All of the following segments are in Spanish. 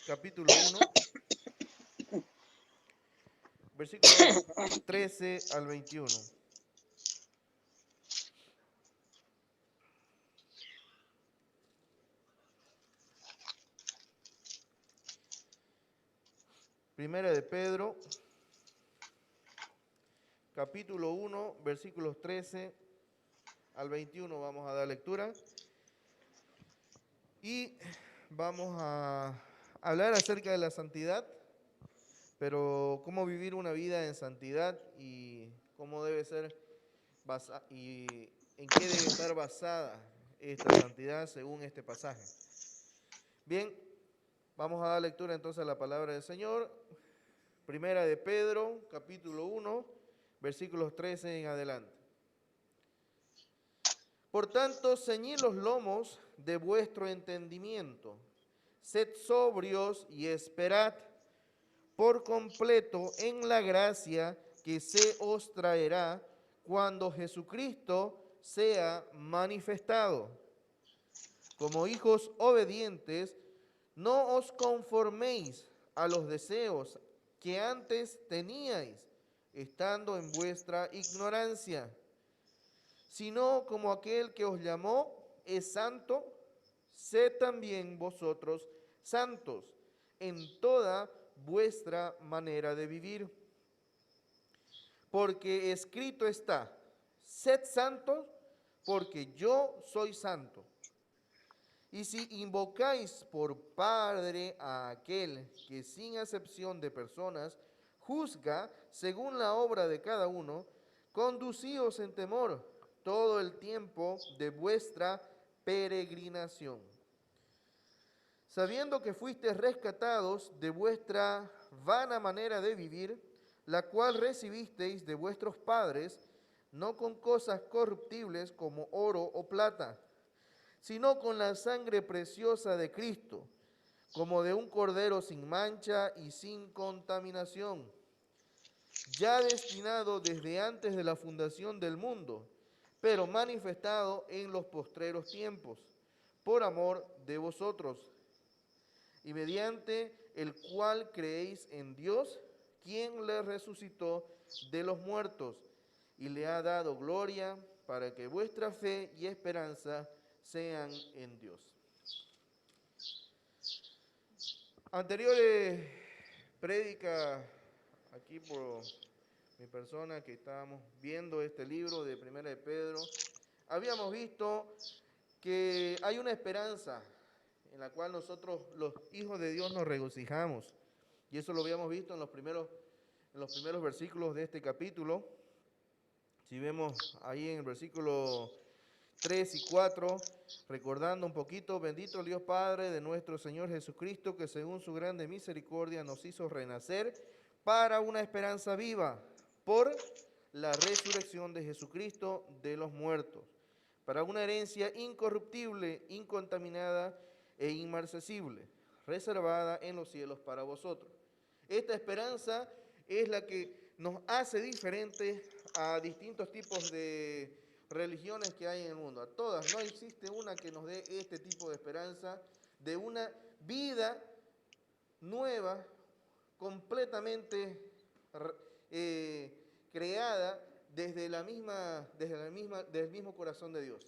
capítulo 1, versículos 13 al 21. Primera de Pedro, capítulo 1, versículos 13 al 21. Vamos a dar lectura y vamos a hablar acerca de la santidad, pero cómo vivir una vida en santidad y cómo debe ser y en qué debe estar basada esta santidad según este pasaje. Bien, vamos a dar lectura entonces a la palabra del Señor. Primera de Pedro, capítulo 1, versículos 13 en adelante. Por tanto, ceñid los lomos de vuestro entendimiento, sed sobrios y esperad por completo en la gracia que se os traerá cuando Jesucristo sea manifestado. Como hijos obedientes, no os conforméis a los deseos que antes teníais, estando en vuestra ignorancia, sino como aquel que os llamó es santo, sed también vosotros santos en toda vuestra manera de vivir. Porque escrito está, sed santos, porque yo soy santo. Y si invocáis por Padre a aquel que sin acepción de personas juzga según la obra de cada uno, conducíos en temor todo el tiempo de vuestra peregrinación, sabiendo que fuisteis rescatados de vuestra vana manera de vivir, la cual recibisteis de vuestros padres, no con cosas corruptibles como oro o plata, sino con la sangre preciosa de Cristo, como de un cordero sin mancha y sin contaminación, ya destinado desde antes de la fundación del mundo, pero manifestado en los postreros tiempos, por amor de vosotros, y mediante el cual creéis en Dios, quien le resucitó de los muertos, y le ha dado gloria, para que vuestra fe y esperanza sean en Dios. Anteriores prédicas aquí por mi persona que estábamos viendo este libro de Primera de Pedro, habíamos visto que hay una esperanza en la cual nosotros los hijos de Dios nos regocijamos. Y eso lo habíamos visto en los primeros versículos de este capítulo. Si vemos ahí en el versículo 3 y 4, recordando un poquito, bendito el Dios Padre de nuestro Señor Jesucristo, que según su grande misericordia nos hizo renacer para una esperanza viva, por la resurrección de Jesucristo de los muertos, para una herencia incorruptible, incontaminada e inmarcesible, reservada en los cielos para vosotros. Esta esperanza es la que nos hace diferentes a distintos tipos de religiones que hay en el mundo. A todas, no existe una que nos dé este tipo de esperanza de una vida nueva, completamente creada desde el mismo corazón de Dios.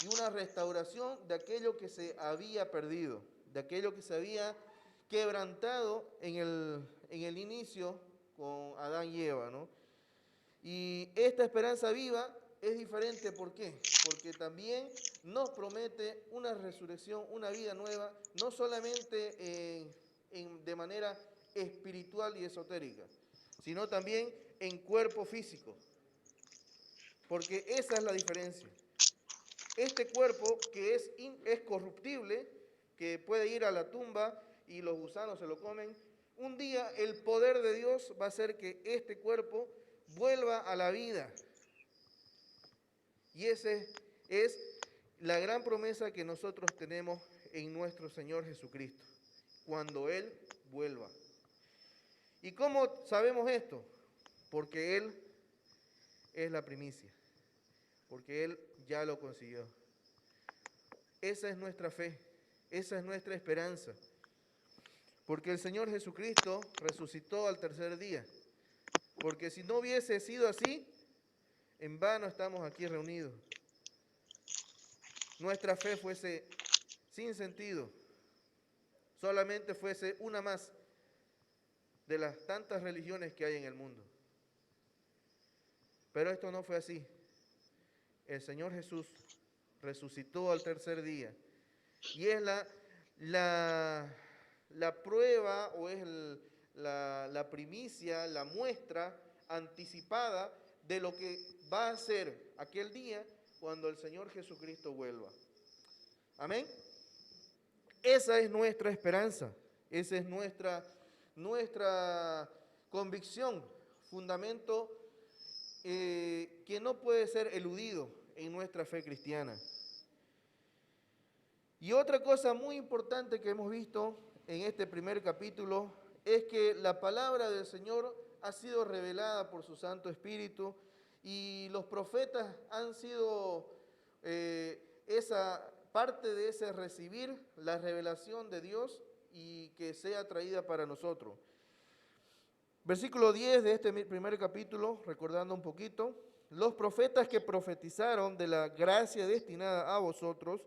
Y una restauración de aquello que se había perdido, de aquello que se había quebrantado en el inicio con Adán y Eva, ¿no? Y esta esperanza viva es diferente, ¿por qué? Porque también nos promete una resurrección, una vida nueva, no solamente de manera espiritual y esotérica, sino también en cuerpo físico, porque esa es la diferencia. Este cuerpo que es corruptible, que puede ir a la tumba y los gusanos se lo comen, un día el poder de Dios va a hacer que este cuerpo vuelva a la vida. Y esa es la gran promesa que nosotros tenemos en nuestro Señor Jesucristo, cuando Él vuelva. ¿Y cómo sabemos esto? Porque Él es la primicia, porque Él ya lo consiguió. Esa es nuestra fe, esa es nuestra esperanza. Porque el Señor Jesucristo resucitó al tercer día. Porque si no hubiese sido así, en vano estamos aquí reunidos. Nuestra fe fuese sin sentido. Solamente fuese una más de las tantas religiones que hay en el mundo. Pero esto no fue así. El Señor Jesús resucitó al tercer día. Y es la prueba o es la primicia, la muestra anticipada de lo que va a ser aquel día cuando el Señor Jesucristo vuelva. Amén. Esa es nuestra esperanza, esa es nuestra convicción, fundamento que no puede ser eludido en nuestra fe cristiana. Y otra cosa muy importante que hemos visto en este primer capítulo es que la palabra del Señor ha sido revelada por su Santo Espíritu y los profetas han sido esa parte de ese recibir la revelación de Dios y que sea traída para nosotros. Versículo 10 de este primer capítulo, recordando un poquito, los profetas que profetizaron de la gracia destinada a vosotros,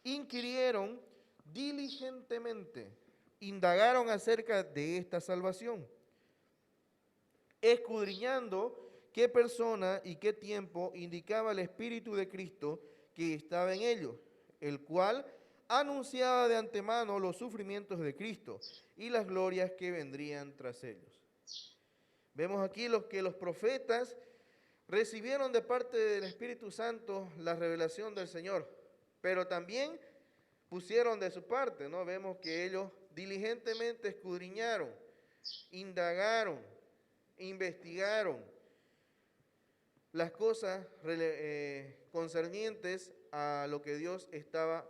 inquirieron diligentemente, indagaron acerca de esta salvación, escudriñando qué persona y qué tiempo indicaba el Espíritu de Cristo que estaba en ellos, el cual anunciaba de antemano los sufrimientos de Cristo y las glorias que vendrían tras ellos. Vemos aquí que los profetas recibieron de parte del Espíritu Santo la revelación del Señor, pero también pusieron de su parte, ¿no? Vemos que ellos diligentemente escudriñaron, indagaron, investigaron las cosas concernientes a lo que Dios estaba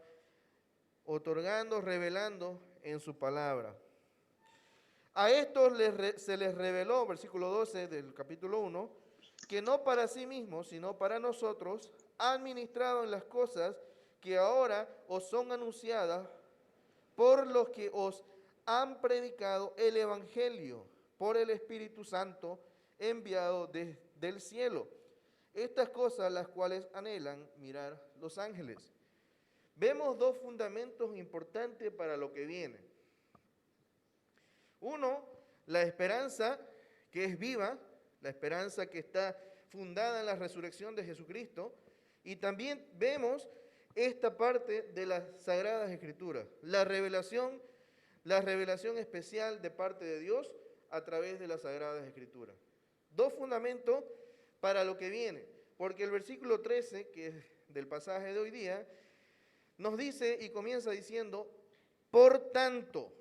otorgando, revelando en su palabra. A estos se les reveló, versículo 12 del capítulo 1, que no para sí mismos, sino para nosotros, han ministrado en las cosas que ahora os son anunciadas por los que os han predicado el Evangelio por el Espíritu Santo enviado del cielo. Estas cosas las cuales anhelan mirar los ángeles. Vemos dos fundamentos importantes para lo que viene. Uno, la esperanza que es viva, la esperanza que está fundada en la resurrección de Jesucristo. Y también vemos esta parte de las Sagradas Escrituras, la revelación especial de parte de Dios a través de las Sagradas Escrituras. Dos fundamentos para lo que viene, porque el versículo 13, que es del pasaje de hoy día, nos dice y comienza diciendo, por tanto,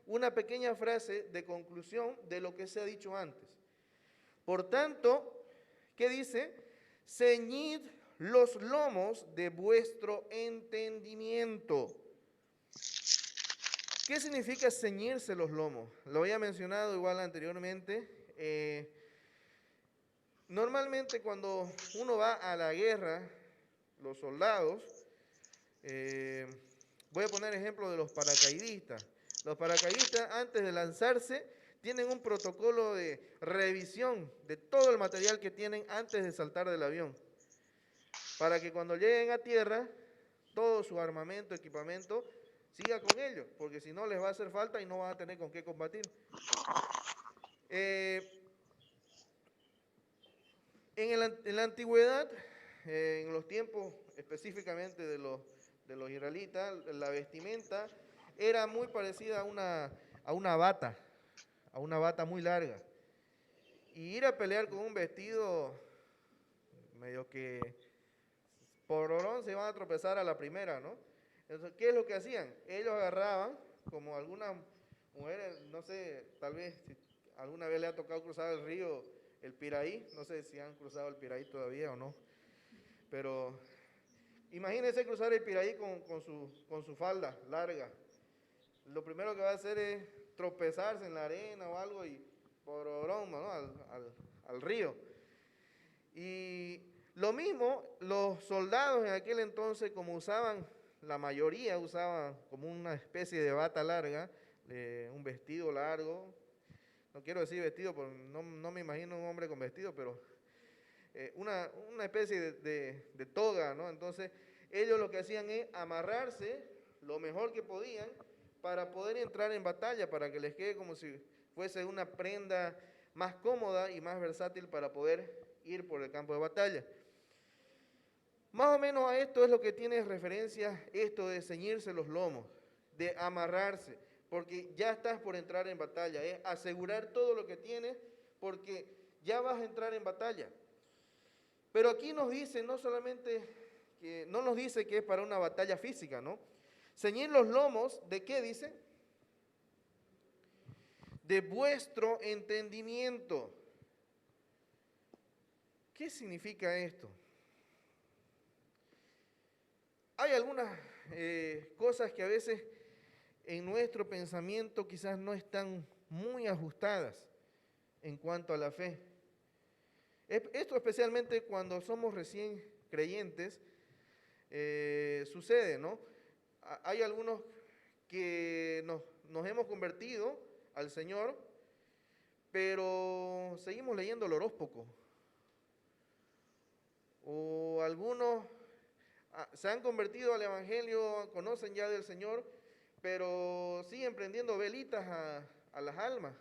una pequeña frase de conclusión de lo que se ha dicho antes. Por tanto, ¿qué dice? Ceñid los lomos de vuestro entendimiento. ¿Qué significa ceñirse los lomos? Lo había mencionado igual anteriormente. Normalmente cuando uno va a la guerra, los soldados, voy a poner ejemplo de los paracaidistas. Los paracaidistas antes de lanzarse tienen un protocolo de revisión de todo el material que tienen antes de saltar del avión, para que cuando lleguen a tierra, todo su armamento, equipamiento, siga con ellos, porque si no les va a hacer falta y no van a tener con qué combatir. En la antigüedad, en los tiempos específicamente de los israelitas, la vestimenta era muy parecida a una bata muy larga. Y ir a pelear con un vestido medio que por orón se iban a tropezar a la primera, ¿no? Entonces, ¿qué es lo que hacían? Ellos agarraban, como algunas mujeres, no sé, tal vez si alguna vez le ha tocado cruzar el río, el Piraí, no sé si han cruzado el Piraí todavía o no, pero imagínense cruzar el Piraí con su falda larga. Lo primero que va a hacer es tropezarse en la arena o algo y por orón, ¿no? al río. Y lo mismo, los soldados en aquel entonces, como usaban la mayoría usaba como una especie de bata larga, un vestido largo. No quiero decir vestido, porque no me imagino un hombre con vestido, pero una especie de toga, ¿no? Entonces, ellos lo que hacían es amarrarse lo mejor que podían para poder entrar en batalla, para que les quede como si fuese una prenda más cómoda y más versátil para poder ir por el campo de batalla. Más o menos a esto es lo que tiene referencia esto de ceñirse los lomos, de amarrarse, porque ya estás por entrar en batalla, es asegurar todo lo que tienes porque ya vas a entrar en batalla. Pero aquí nos dice, no solamente que, no nos dice que es para una batalla física, ¿no? Ceñir los lomos, ¿de qué dice? De vuestro entendimiento. ¿Qué significa esto? Hay algunas cosas que a veces en nuestro pensamiento quizás no están muy ajustadas en cuanto a la fe. Esto especialmente cuando somos recién creyentes, sucede, ¿no? Hay algunos que nos hemos convertido al Señor, pero seguimos leyendo el horóscopo. O algunos se han convertido al Evangelio, conocen ya del Señor, pero siguen prendiendo velitas a las almas.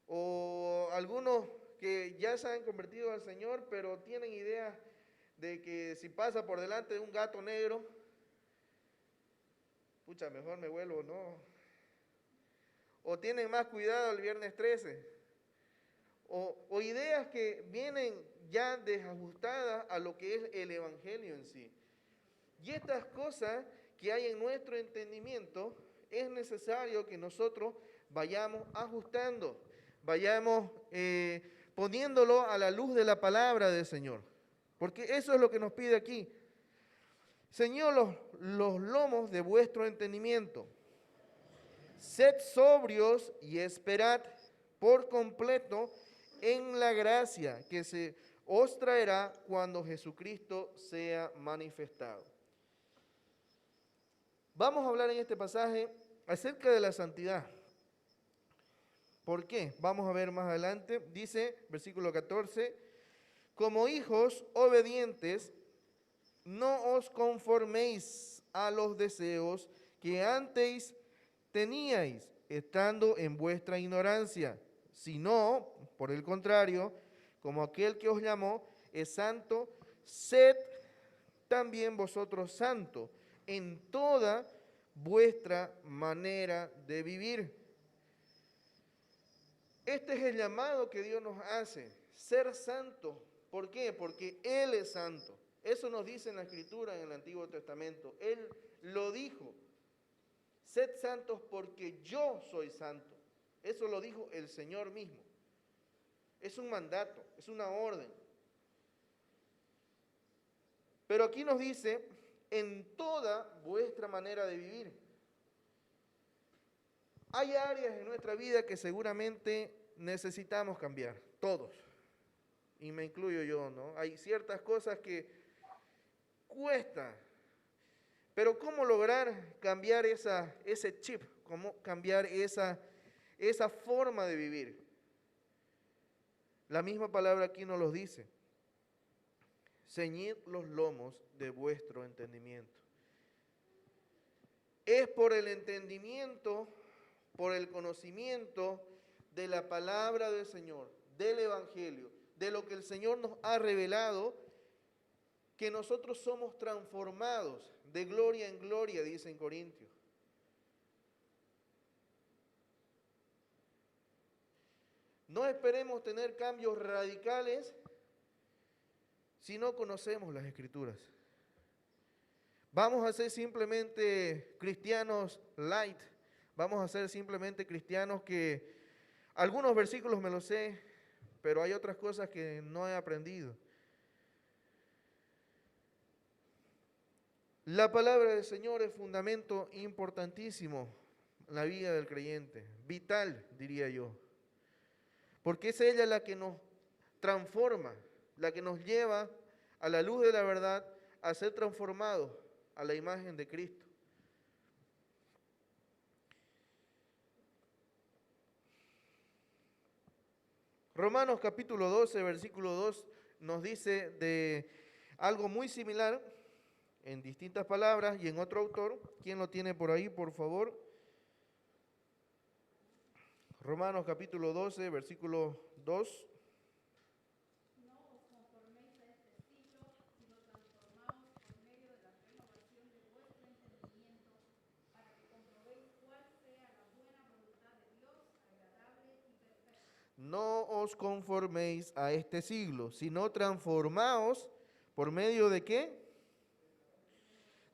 O algunos que ya se han convertido al Señor, pero tienen ideas de que si pasa por delante de un gato negro, pucha, mejor me vuelvo, ¿no? O tienen más cuidado el viernes 13. O ideas que vienen ya desajustadas a lo que es el Evangelio en sí. Y estas cosas que hay en nuestro entendimiento, es necesario que nosotros vayamos ajustando, vayamos poniéndolo a la luz de la palabra del Señor. Porque eso es lo que nos pide aquí. Señor, los lomos de vuestro entendimiento. Sed sobrios y esperad por completo en la gracia que se os traerá cuando Jesucristo sea manifestado. Vamos a hablar en este pasaje acerca de la santidad. ¿Por qué? Vamos a ver más adelante. Dice, versículo 14, como hijos obedientes, no os conforméis a los deseos que antes teníais, estando en vuestra ignorancia, sino, por el contrario, como aquel que os llamó es santo, sed también vosotros santos en toda vuestra manera de vivir. Este es el llamado que Dios nos hace, ser santo. ¿Por qué? Porque Él es santo. Eso nos dice en la Escritura, en el Antiguo Testamento. Él lo dijo. Sed santos porque yo soy santo. Eso lo dijo el Señor mismo. Es un mandato, es una orden. Pero aquí nos dice, en toda vuestra manera de vivir. Hay áreas en nuestra vida que seguramente necesitamos cambiar, todos. Y me incluyo yo, ¿no? Hay ciertas cosas que cuesta. Pero ¿cómo lograr cambiar ese chip? ¿Cómo cambiar esa forma de vivir? La misma palabra aquí nos lo dice. Ceñid los lomos de vuestro entendimiento. Es por el entendimiento, por el conocimiento de la palabra del Señor, del Evangelio, de lo que el Señor nos ha revelado, que nosotros somos transformados de gloria en gloria, dice en Corintios. No esperemos tener cambios radicales si no conocemos las Escrituras. Vamos a ser simplemente cristianos light, vamos a ser simplemente cristianos que algunos versículos me los sé, pero hay otras cosas que no he aprendido. La palabra del Señor es fundamento importantísimo en la vida del creyente, vital, diría yo, porque es ella la que nos transforma, la que nos lleva a la luz de la verdad, a ser transformados a la imagen de Cristo. Romanos capítulo 12, versículo 2 nos dice de algo muy similar en distintas palabras y en otro autor. ¿Quién lo tiene por ahí, por favor? Romanos capítulo 12, versículo 2. No os conforméis a este siglo, sino transformaos por medio de ¿qué?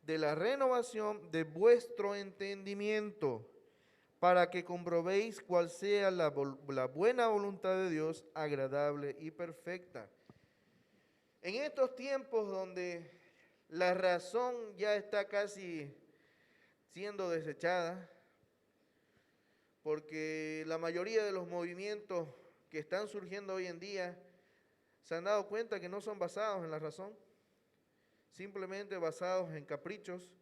De la renovación de vuestro entendimiento, para que comprobéis cuál sea la buena voluntad de Dios, agradable y perfecta. En estos tiempos donde la razón ya está casi siendo desechada, porque la mayoría de los movimientos que están surgiendo hoy en día se han dado cuenta que no son basados en la razón, simplemente basados en caprichos,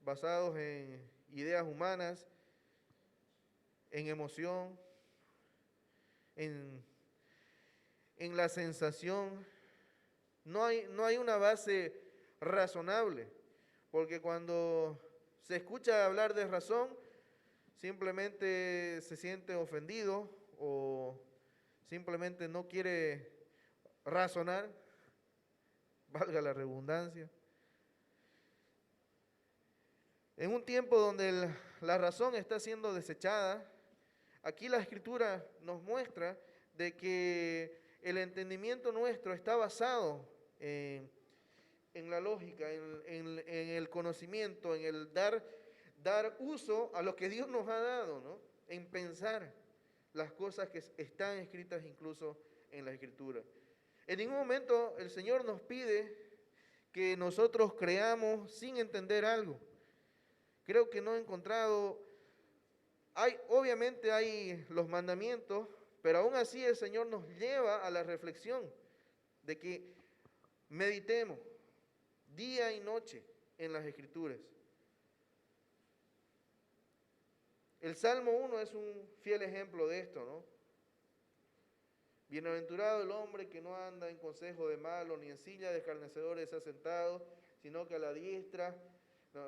basados en ideas humanas, en emoción, en la sensación. No hay una base razonable, porque cuando se escucha hablar de razón, simplemente se siente ofendido o simplemente no quiere razonar, valga la redundancia. En un tiempo donde la razón está siendo desechada, aquí la Escritura nos muestra de que el entendimiento nuestro está basado en la lógica, en el conocimiento, en el dar uso a lo que Dios nos ha dado, ¿no? En pensar las cosas que están escritas incluso en la Escritura. En ningún momento el Señor nos pide que nosotros creamos sin entender algo. Creo que no he encontrado, obviamente hay los mandamientos, pero aún así el Señor nos lleva a la reflexión de que meditemos día y noche en las Escrituras. El Salmo 1 es un fiel ejemplo de esto, ¿no? Bienaventurado el hombre que no anda en consejo de malo, ni en silla de escarnecedores ha sentado, sino que a la diestra, no,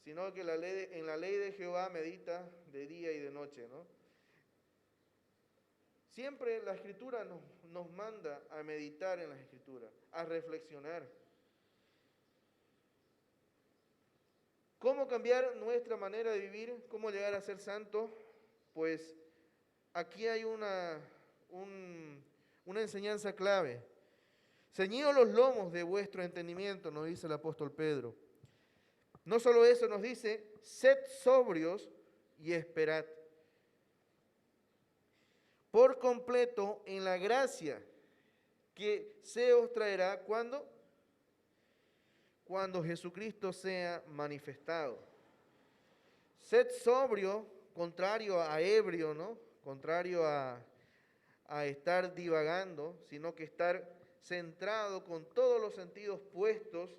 sino que en la ley de Jehová medita de día y de noche, ¿no? Siempre la Escritura nos manda a meditar en las Escrituras, a reflexionar. ¿Cómo cambiar nuestra manera de vivir? ¿Cómo llegar a ser santos? Pues aquí hay una enseñanza clave. Ceñidos los lomos de vuestro entendimiento, nos dice el apóstol Pedro. No solo eso, nos dice, sed sobrios y esperad por completo en la gracia que se os traerá cuando Jesucristo sea manifestado. Sed sobrio, contrario a ebrio, ¿no? Contrario a estar divagando, sino que estar centrado con todos los sentidos puestos,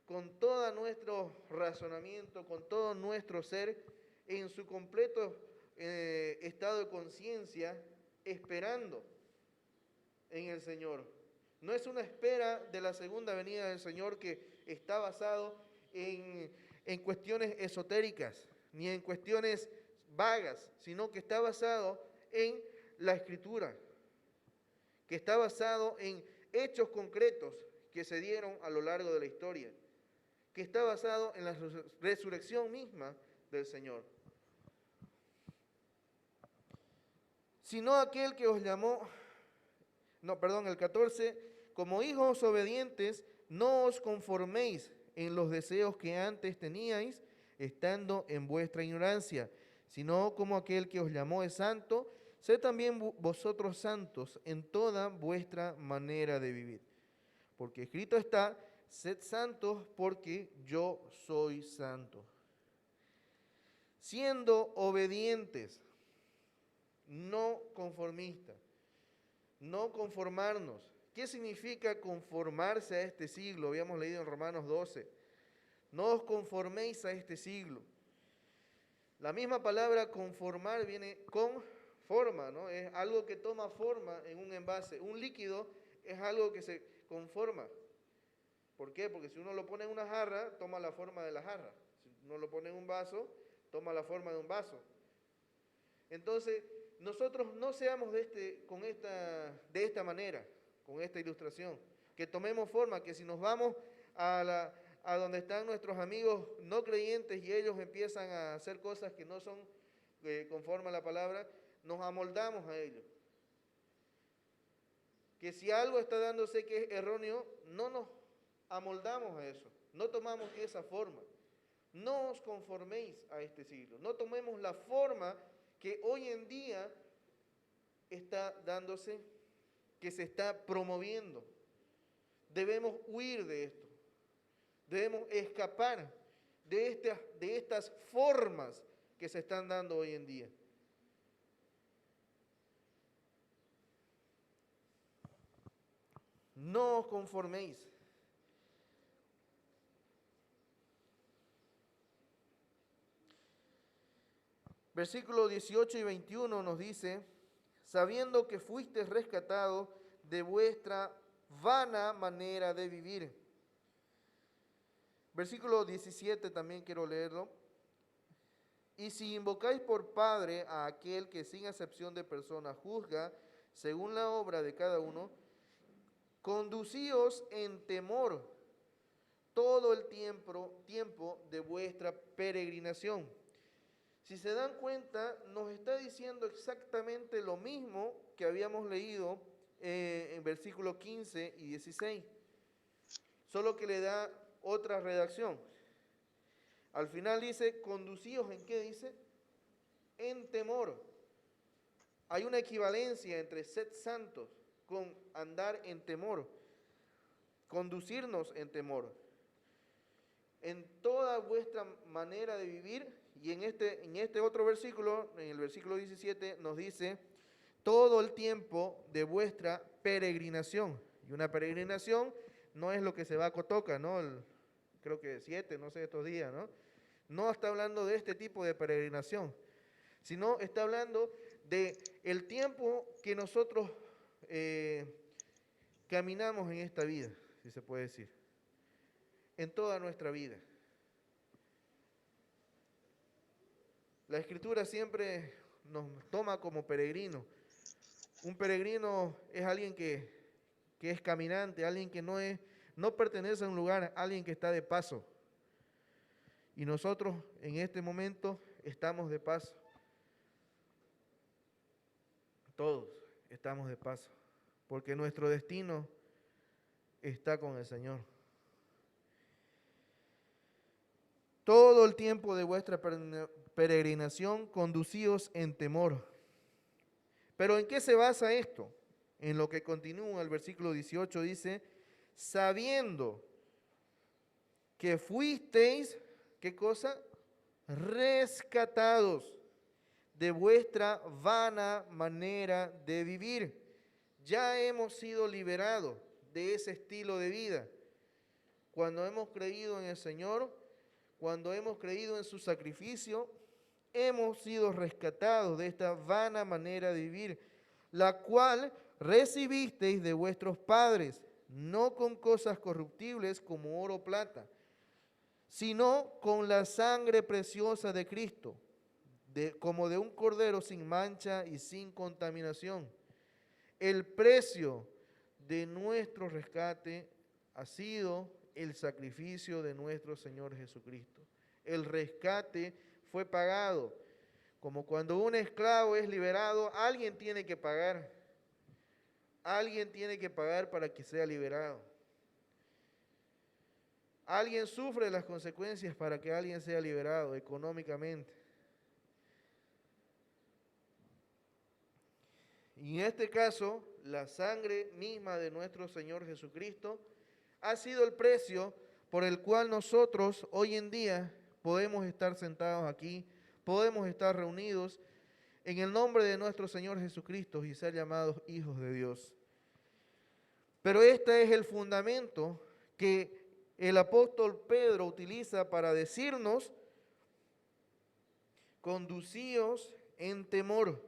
con todo nuestro razonamiento, con todo nuestro ser, en su completo estado de conciencia, esperando en el Señor. No es una espera de la segunda venida del Señor que está basado en cuestiones esotéricas, ni en cuestiones vagas, sino que está basado en la Escritura, que está basado en hechos concretos que se dieron a lo largo de la historia, que está basado en la resurrección misma del Señor. Sino aquel que os llamó, el 14, como hijos obedientes, no os conforméis en los deseos que antes teníais, estando en vuestra ignorancia, sino como aquel que os llamó es santo, sed también vosotros santos en toda vuestra manera de vivir. Porque escrito está, sed santos porque yo soy santo. Siendo obedientes, no conformistas, no conformarnos, ¿Qué significa conformarse a este siglo? Habíamos leído en Romanos 12. No os conforméis a este siglo. La misma palabra conformar viene con forma, ¿no? Es algo que toma forma en un envase. Un líquido es algo que se conforma. ¿Por qué? Porque si uno lo pone en una jarra, toma la forma de la jarra. Si uno lo pone en un vaso, toma la forma de un vaso. Entonces, nosotros no seamos de esta manera, con esta ilustración. Que tomemos forma, que si nos vamos a donde están nuestros amigos no creyentes y ellos empiezan a hacer cosas que no son conforme a la palabra, nos amoldamos a ellos. Que si algo está dándose que es erróneo, no nos amoldamos a eso, no tomamos esa forma. No os conforméis a este siglo, no tomemos la forma que hoy en día está dándose, que se está promoviendo. Debemos huir de esto, debemos escapar de estas formas que se están dando hoy en día. No os conforméis. Versículos 18 y 21 nos dice, sabiendo que fuisteis rescatados de vuestra vana manera de vivir. Versículo 17 también quiero leerlo. Y si invocáis por Padre a aquel que sin acepción de persona juzga según la obra de cada uno, conducíos en temor todo el tiempo de vuestra peregrinación. Si se dan cuenta, nos está diciendo exactamente lo mismo que habíamos leído en versículos 15 y 16, solo que le da otra redacción. Al final dice, conducíos ¿en qué dice? En temor. Hay una equivalencia entre sed santos con andar en temor, conducirnos en temor. En toda vuestra manera de vivir, y en este otro versículo, en el versículo 17, nos dice, todo el tiempo de vuestra peregrinación. Y una peregrinación no es lo que se va a Cotoca, ¿no? Creo que 7, no sé, estos días, ¿no? No está hablando de este tipo de peregrinación, sino está hablando de el tiempo que nosotros caminamos en esta vida, si se puede decir, en toda nuestra vida. La Escritura siempre nos toma como peregrinos. Un peregrino es alguien que es caminante, alguien que no pertenece a un lugar, alguien que está de paso. Y nosotros en este momento estamos de paso. Todos estamos de paso, porque nuestro destino está con el Señor. Todo el tiempo de vuestra peregrinación, conducíos en temor. ¿Pero en qué se basa esto? En lo que continúa el versículo 18, dice, sabiendo que fuisteis, ¿qué cosa? Rescatados de vuestra vana manera de vivir. Ya hemos sido liberados de ese estilo de vida. Cuando hemos creído en el Señor, cuando hemos creído en su sacrificio, hemos sido rescatados de esta vana manera de vivir, la cual recibisteis de vuestros padres, no con cosas corruptibles como oro o plata, sino con la sangre preciosa de Cristo, como de un cordero sin mancha y sin contaminación. El precio de nuestro rescate ha sido el sacrificio de nuestro Señor Jesucristo. El rescate fue pagado. Como cuando un esclavo es liberado, alguien tiene que pagar. Alguien tiene que pagar para que sea liberado. Alguien sufre las consecuencias para que alguien sea liberado económicamente. Y en este caso, la sangre misma de nuestro Señor Jesucristo ha sido el precio por el cual nosotros hoy en día podemos estar sentados aquí, podemos estar reunidos en el nombre de nuestro Señor Jesucristo y ser llamados hijos de Dios. Pero este es el fundamento que el apóstol Pedro utiliza para decirnos: conducíos en temor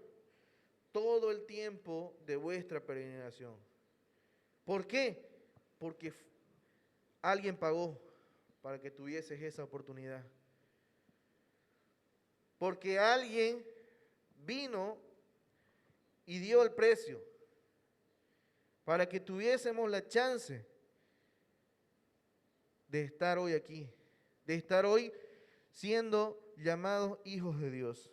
todo el tiempo de vuestra peregrinación. ¿Por qué? Porque alguien pagó para que tuvieses esa oportunidad. Porque alguien vino y dio el precio para que tuviésemos la chance de estar hoy aquí, de estar hoy siendo llamados hijos de Dios.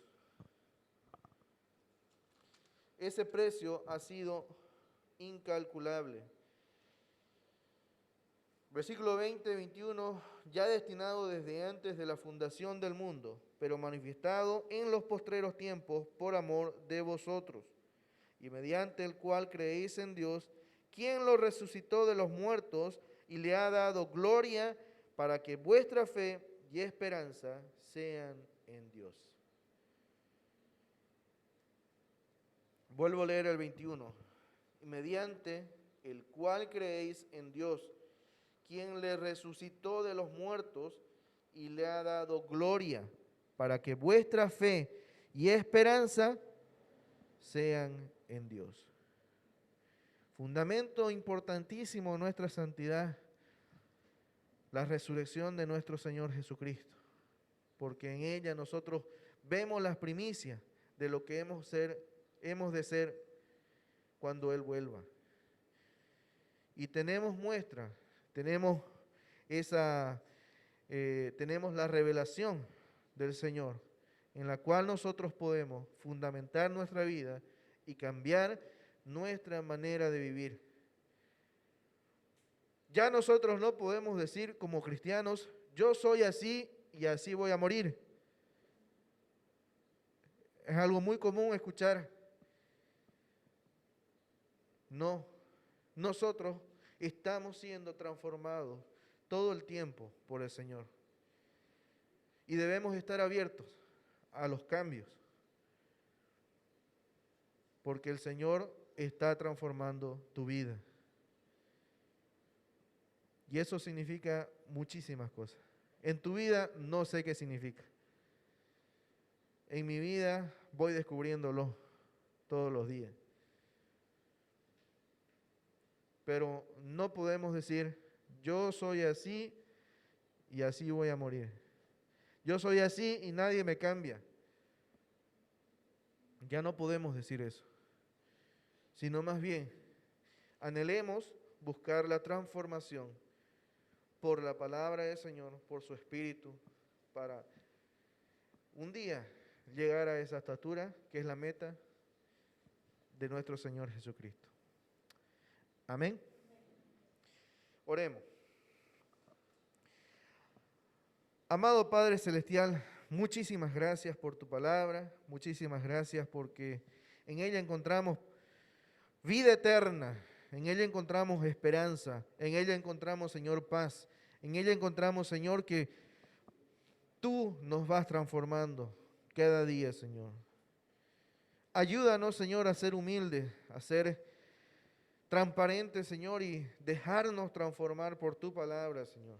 Ese precio ha sido incalculable. Versículo 20, 21, ya destinado desde antes de la fundación del mundo, pero manifestado en los postreros tiempos por amor de vosotros, y mediante el cual creéis en Dios, quien lo resucitó de los muertos y le ha dado gloria, para que vuestra fe y esperanza sean en Dios. Vuelvo a leer el 21. Mediante el cual creéis en Dios, quien le resucitó de los muertos y le ha dado gloria, para que vuestra fe y esperanza sean en Dios. Fundamento importantísimo de nuestra santidad, la resurrección de nuestro Señor Jesucristo, porque en ella nosotros vemos las primicias de lo que hemos de ser cuando Él vuelva. Y tenemos muestra, tenemos la revelación del Señor, en la cual nosotros podemos fundamentar nuestra vida y cambiar nuestra manera de vivir. Ya nosotros no podemos decir como cristianos: yo soy así y así voy a morir. Es algo muy común escuchar. No, nosotros estamos siendo transformados todo el tiempo por el Señor. Y debemos estar abiertos a los cambios, porque el Señor está transformando tu vida. Y eso significa muchísimas cosas. En tu vida no sé qué significa. En mi vida voy descubriéndolo todos los días. Pero no podemos decir: yo soy así y así voy a morir. Yo soy así y nadie me cambia. Ya no podemos decir eso. Sino más bien, anhelemos buscar la transformación por la palabra del Señor, por su Espíritu, para un día llegar a esa estatura que es la meta de nuestro Señor Jesucristo. Amén. Oremos. Amado Padre Celestial, muchísimas gracias por tu palabra, muchísimas gracias porque en ella encontramos vida eterna, en ella encontramos esperanza, en ella encontramos, Señor, paz, en ella encontramos, Señor, que tú nos vas transformando cada día, Señor. Ayúdanos, Señor, a ser humildes, a ser transparentes, Señor, y dejarnos transformar por tu palabra, Señor.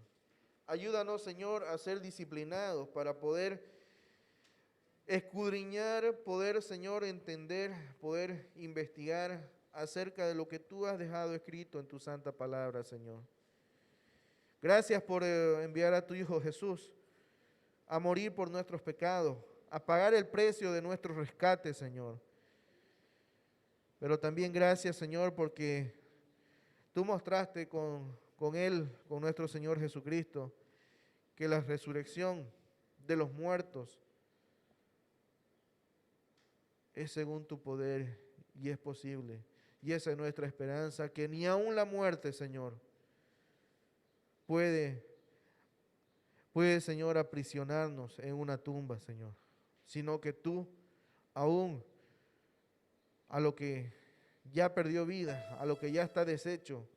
Ayúdanos, Señor, a ser disciplinados para poder escudriñar, poder, Señor, entender, poder investigar acerca de lo que tú has dejado escrito en tu santa palabra, Señor. Gracias por enviar a tu Hijo Jesús a morir por nuestros pecados, a pagar el precio de nuestro rescate, Señor. Pero también gracias, Señor, porque tú mostraste con Él, con nuestro Señor Jesucristo, que la resurrección de los muertos es según tu poder y es posible. Y esa es nuestra esperanza, que ni aun la muerte, Señor, puede, Señor, aprisionarnos en una tumba, Señor, sino que tú, aún a lo que ya perdió vida, a lo que ya está deshecho,